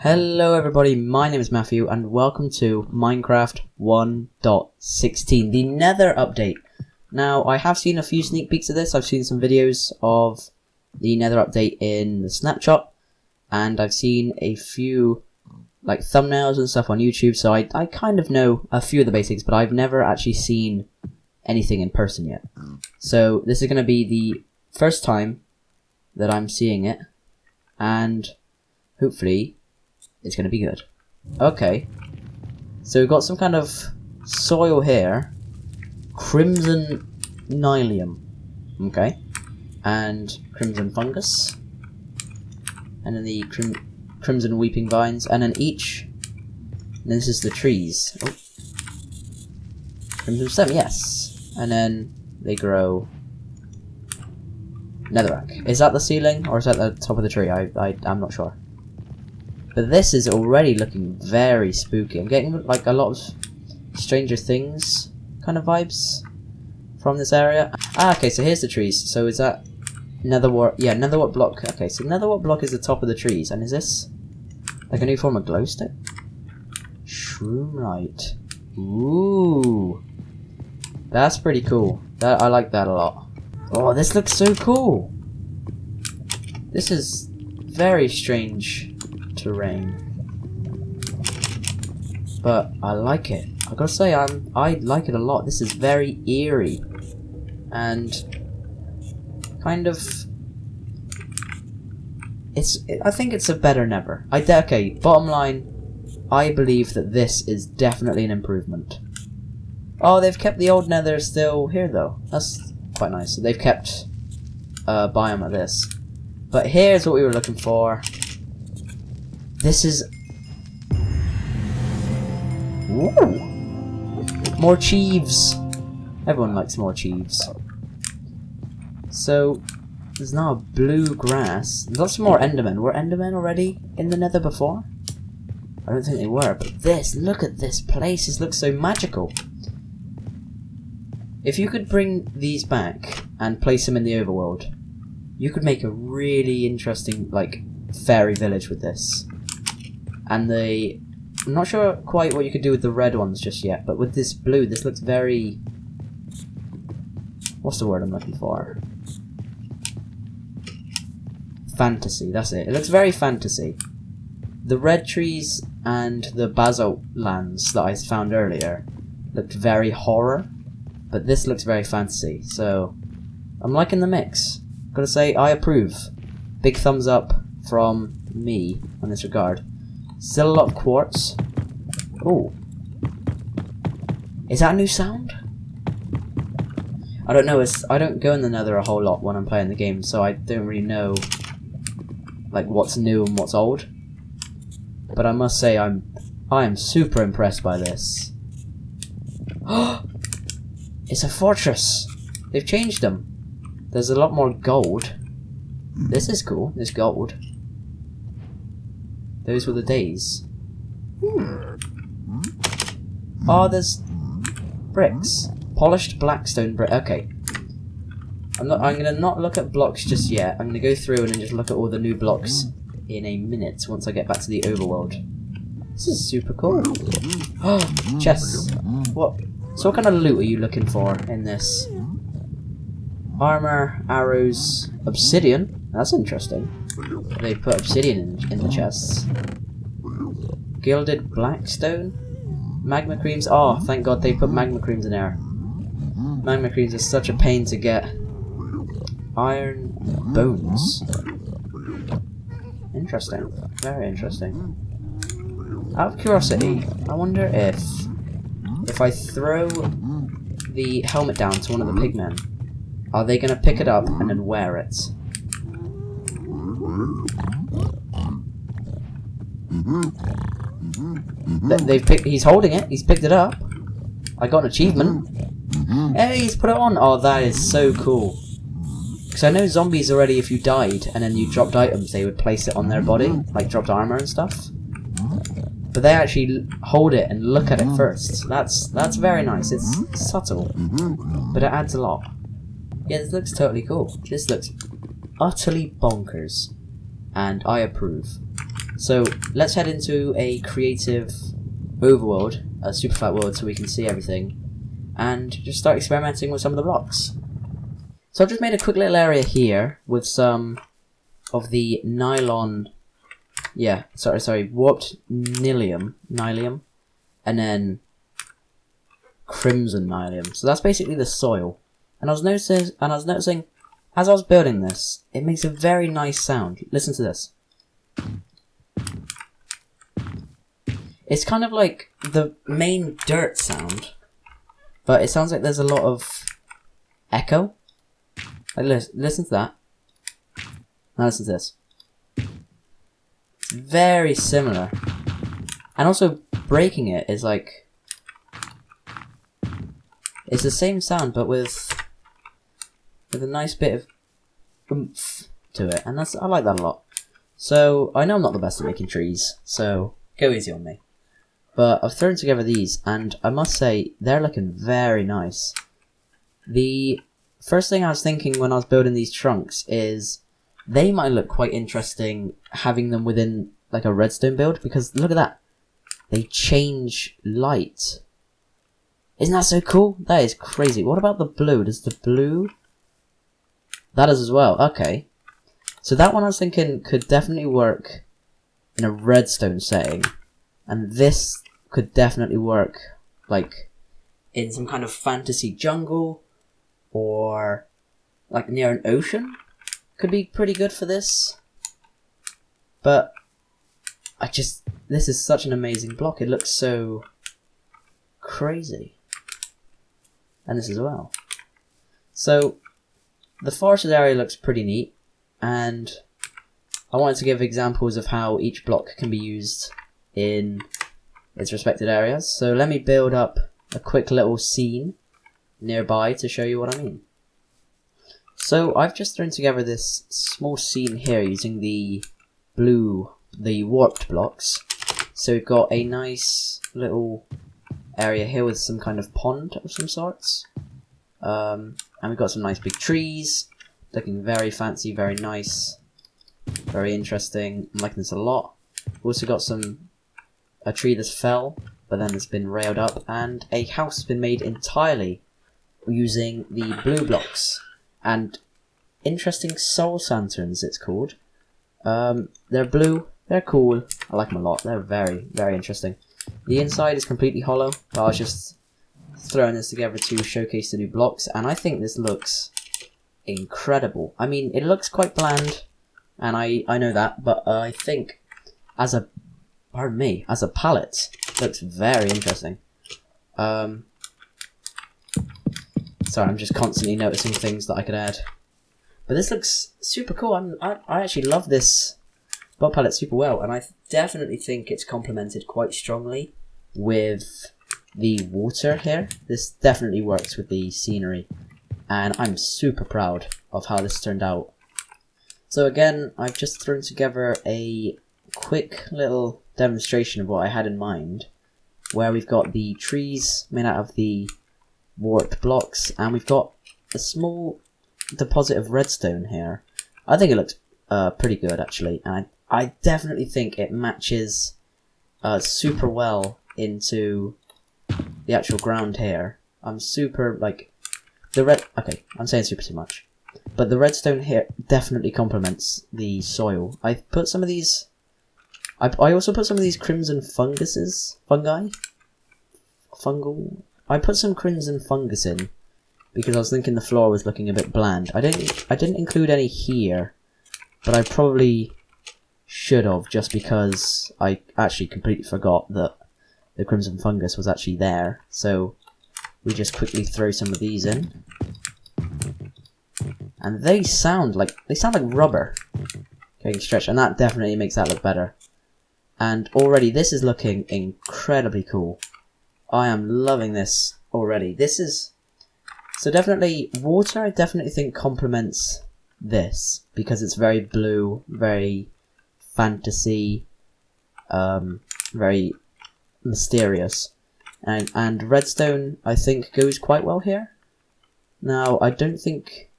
Hello everybody, my name is Matthew and welcome to Minecraft 1.16, the Nether update. Now, I have seen a few sneak peeks of this. I've seen some videos of the Nether update in the Snapchat, and I've seen a few like thumbnails and stuff on YouTube, so I kind of know a few of the basics, but I've never actually seen anything in person yet. So this is going to be the first time that I'm seeing it, and hopefully it's going to be good. Okay, so we've got some kind of soil here. Crimson Nylium. Okay. And crimson fungus. And then the crimson weeping vines. And then each... And this is the trees. Oh. Crimson stem, yes. And then they grow... netherrack. Is that the ceiling? Or is that the top of the tree? I'm not sure. But this is already looking very spooky. I'm getting like a lot of Stranger Things kind of vibes from this area. Ah, okay, so here's the trees. So is that netherwort? Yeah, netherwort block. Okay, so netherwort block is the top of the trees. And is this like a new form of glowstone? Shroomlight. Ooh. That's pretty cool. I like that a lot. Oh, this looks so cool. This is very strange terrain, but I like it. I gotta say, I like it a lot. This is very eerie and kind of I think it's a better Nether. Okay, bottom line, I believe that this is definitely an improvement. Oh, they've kept the old Nether still here though. That's quite nice. So they've kept a biome like this. But here's what we were looking for. This is... Ooh! More Cheeves! Everyone likes more Cheeves. So, there's now blue grass. There's lots more Endermen. Were Endermen already in the Nether before? I don't think they were, but this, look at this place. This looks so magical. If you could bring these back and place them in the overworld, you could make a really interesting, like, fairy village with this. And I'm not sure quite what you could do with the red ones just yet, but with this blue, this looks very... What's the word I'm looking for? Fantasy, that's it. It looks very fantasy. The red trees and the basalt lands that I found earlier looked very horror, but this looks very fantasy, so I'm liking the mix. Gotta say, I approve. Big thumbs up from me on this regard. Still a lot of quartz. Oh. Is that a new sound? I don't know, I don't go in the Nether a whole lot when I'm playing the game, so I don't really know like what's new and what's old. But I must say I am super impressed by this. It's a fortress! They've changed them. There's a lot more gold. This is cool, this gold. Those were the days. Oh, there's bricks. Polished blackstone brick. Okay. I'm gonna not look at blocks just yet. I'm gonna go through and then just look at all the new blocks in a minute once I get back to the overworld. This is super cool. Oh, chests. What? So what kind of loot are you looking for in this? Armor, arrows, obsidian. That's interesting. They put obsidian in the chests. Gilded blackstone? Magma creams. Oh, thank God they put magma creams in there. Magma creams are such a pain to get. Iron bones. Interesting. Very interesting. Out of curiosity, I wonder if I throw the helmet down to one of the pigmen, are they going to pick it up and then wear it? He's holding it. He's picked it up. I got an achievement. Hey, he's put it on. Oh, that is so cool. Because I know zombies already, if you died and then you dropped items, they would place it on their body, like dropped armor and stuff. But they actually hold it and look at it first. That's very nice. It's subtle, but it adds a lot. Yeah, this looks totally cool. This looks utterly bonkers, and I approve. So let's head into a creative overworld, a super flat world, so we can see everything, and just start experimenting with some of the blocks. So I've just made a quick little area here with some of the nylon, warped nylium, and then crimson nylium. So that's basically the soil. And I was noticing, as I was building this, it makes a very nice sound. Listen to this. It's kind of like the main dirt sound, but it sounds like there's a lot of echo. Like, listen to that. Now listen to this. It's very similar. And also, breaking it is like... It's the same sound, but with a nice bit of oomph to it. And I like that a lot. So, I know I'm not the best at making trees, so go easy on me. But I've thrown together these, and I must say, they're looking very nice. The first thing I was thinking when I was building these trunks is they might look quite interesting having them within like a redstone build, because look at that. They change light. Isn't that so cool? That is crazy. What about the blue? Does the blue... That is as well. Okay. So that one I was thinking could definitely work in a redstone setting. And this could definitely work like in some kind of fantasy jungle or like near an ocean. Could be pretty good for this. But this is such an amazing block. It looks so crazy. And this as well. So the forested area looks pretty neat, and I wanted to give examples of how each block can be used in its respected areas. So let me build up a quick little scene nearby to show you what I mean. So I've just thrown together this small scene here using the warped blocks. So we've got a nice little area here with some kind of pond of some sorts. And we've got some nice big trees, looking very fancy, very nice, very interesting. I'm liking this a lot. We've also got a tree that's fell, but then it's been railed up, and a house has been made entirely using the blue blocks. And interesting soul lanterns, it's called. They're blue, they're cool, I like them a lot, they're very, very interesting. The inside is completely hollow, but I was just throwing this together to showcase the new blocks, and I think this looks incredible. I mean, it looks quite bland, and I know that, but I think as a palette, it looks very interesting. Sorry, I'm just constantly noticing things that I could add. But this looks super cool. I actually love this block palette super well, and I definitely think it's complemented quite strongly with the water here. This definitely works with the scenery, and I'm super proud of how this turned out. So again, I've just thrown together a quick little demonstration of what I had in mind, where we've got the trees made out of the warped blocks, and we've got a small deposit of redstone here. I think it looks pretty good actually, and I definitely think it matches super well into the actual ground here. I'm super like okay, I'm saying super too much, but the redstone here definitely complements the soil. I put some of these. I also put some of these crimson fungi. I put some crimson fungus in because I was thinking the floor was looking a bit bland. I didn't include any here, but I probably should have, just because I actually completely forgot that the crimson fungus was actually there. So we just quickly throw some of these in, and they sound like rubber getting stretched, and that definitely makes that look better. And already this is looking incredibly cool. I am loving this already. This is so definitely water. I definitely think complements this because it's very blue, very fantasy, very mysterious, and redstone I think goes quite well here. Now I don't think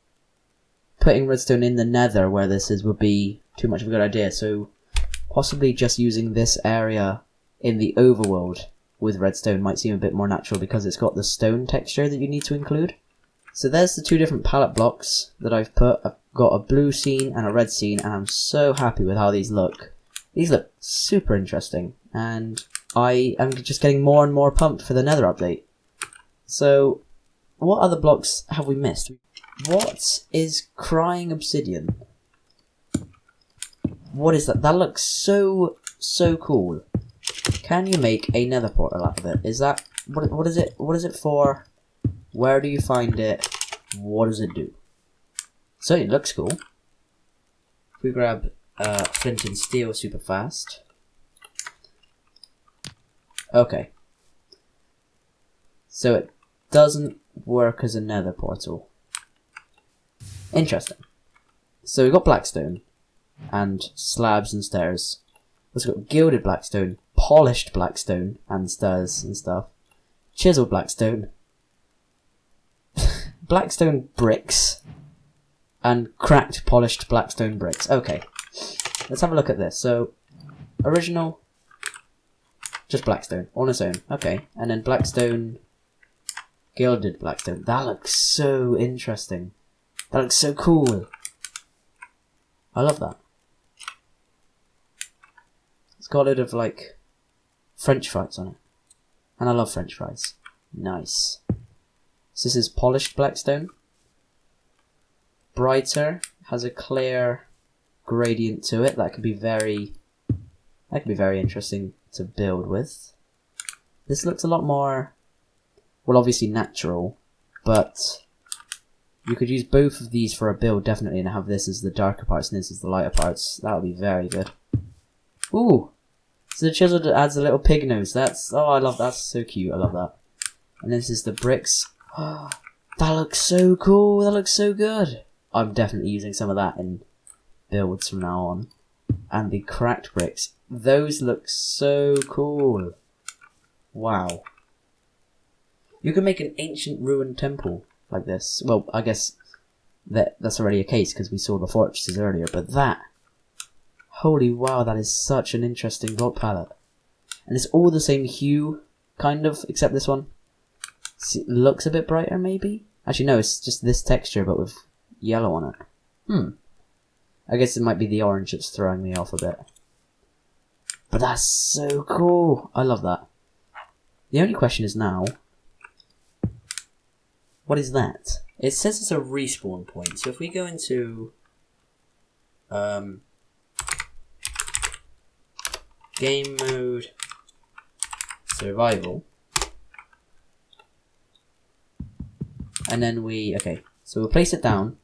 putting redstone in the Nether where this is would be too much of a good idea, so possibly just using this area in the overworld with redstone might seem a bit more natural because it's got the stone texture that you need to include. So there's the two different palette blocks that I've put. I've got a blue scene and a red scene, and I'm so happy with how these look. These look super interesting, and I am just getting more and more pumped for the Nether update. So, what other blocks have we missed? What is crying obsidian? What is that? That looks so cool. Can you make a Nether portal out of it? Is that what is it? What is it for? Where do you find it? What does it do? So it looks cool. If we grab flint and steel super fast. Okay. So it doesn't work as a Nether portal. Interesting. So we've got blackstone and slabs and stairs. We've got gilded blackstone, polished blackstone and stairs and stuff, chiseled blackstone, blackstone bricks, and cracked polished blackstone bricks. Okay, let's have a look at this. So, original, just blackstone on its own. Okay, and then blackstone, gilded blackstone. That looks so interesting. That looks so cool. I love that. It's got a load of like French fries on it, and I love French fries. Nice. So this is polished blackstone. Brighter, has a clear gradient to it that could be very interesting to build with. This looks a lot more, well, obviously natural, but you could use both of these for a build definitely and have this as the darker parts and this as the lighter parts. That would be very good. Ooh, so the chisel adds a little pig nose. That's, oh, I love that. That's so cute. I love that. And this is the bricks. Oh, that looks so cool. That looks so good. I'm definitely using some of that in builds from now on. And the cracked bricks. Those look so cool. Wow. You can make an ancient ruined temple like this. Well, I guess that's already a case because we saw the fortresses earlier. But that, holy wow, that is such an interesting block palette. And it's all the same hue, kind of, except this one. See, it looks a bit brighter, maybe? Actually, no, it's just this texture, but with yellow on it. I guess it might be the orange that's throwing me off a bit. But that's so cool. I love that. The only question is now, what is that? It says it's a respawn point. So if we go into game mode survival, and then so we'll place it down.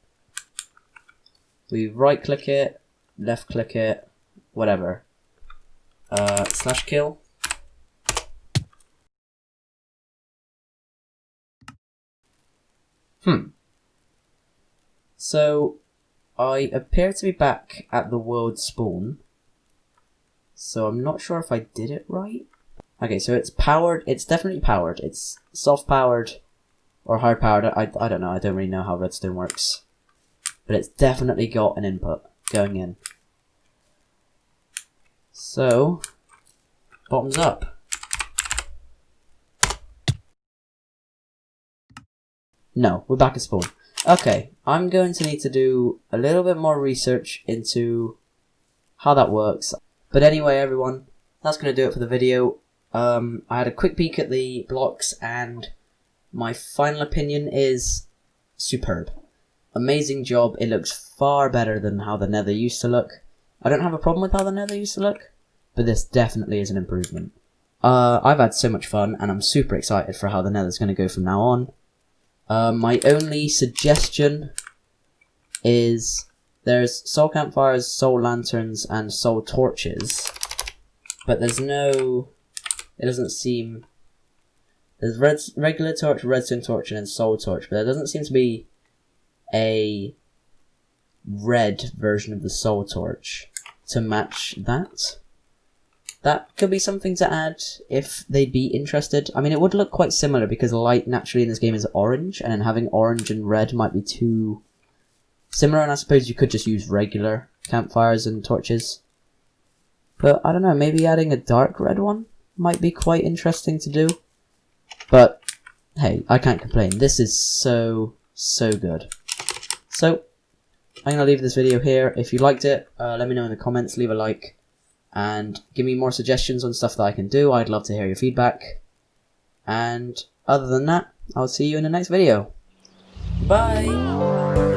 We right click it, left click it, whatever. Slash kill. So, I appear to be back at the world spawn. So I'm not sure if I did it right. Okay, so it's powered. It's definitely powered. It's soft powered or hard powered. I don't know. I don't really know how redstone works. But it's definitely got an input going in. So, bottoms up. No, we're back at spawn. Okay, I'm going to need to do a little bit more research into how that works. But anyway, everyone, that's going to do it for the video. I had a quick peek at the blocks, and my final opinion is superb. Amazing job. It looks far better than how the Nether used to look. I don't have a problem with how the Nether used to look, but this definitely is an improvement. I've had so much fun, and I'm super excited for how the Nether's going to go from now on. My only suggestion is there's soul campfires, soul lanterns, and soul torches, but there's no, it doesn't seem, there's regular torch, redstone torch, and then soul torch, but there doesn't seem to be a red version of the soul torch to match that. That could be something to add if they'd be interested. I mean, it would look quite similar because light naturally in this game is orange, and then having orange and red might be too similar, and I suppose you could just use regular campfires and torches. But I don't know, maybe adding a dark red one might be quite interesting to do. But hey, I can't complain. This is so good. So I'm gonna leave this video here. If you liked it, let me know in the comments, leave a like, and give me more suggestions on stuff that I can do. I'd love to hear your feedback. And other than that, I'll see you in the next video. Bye!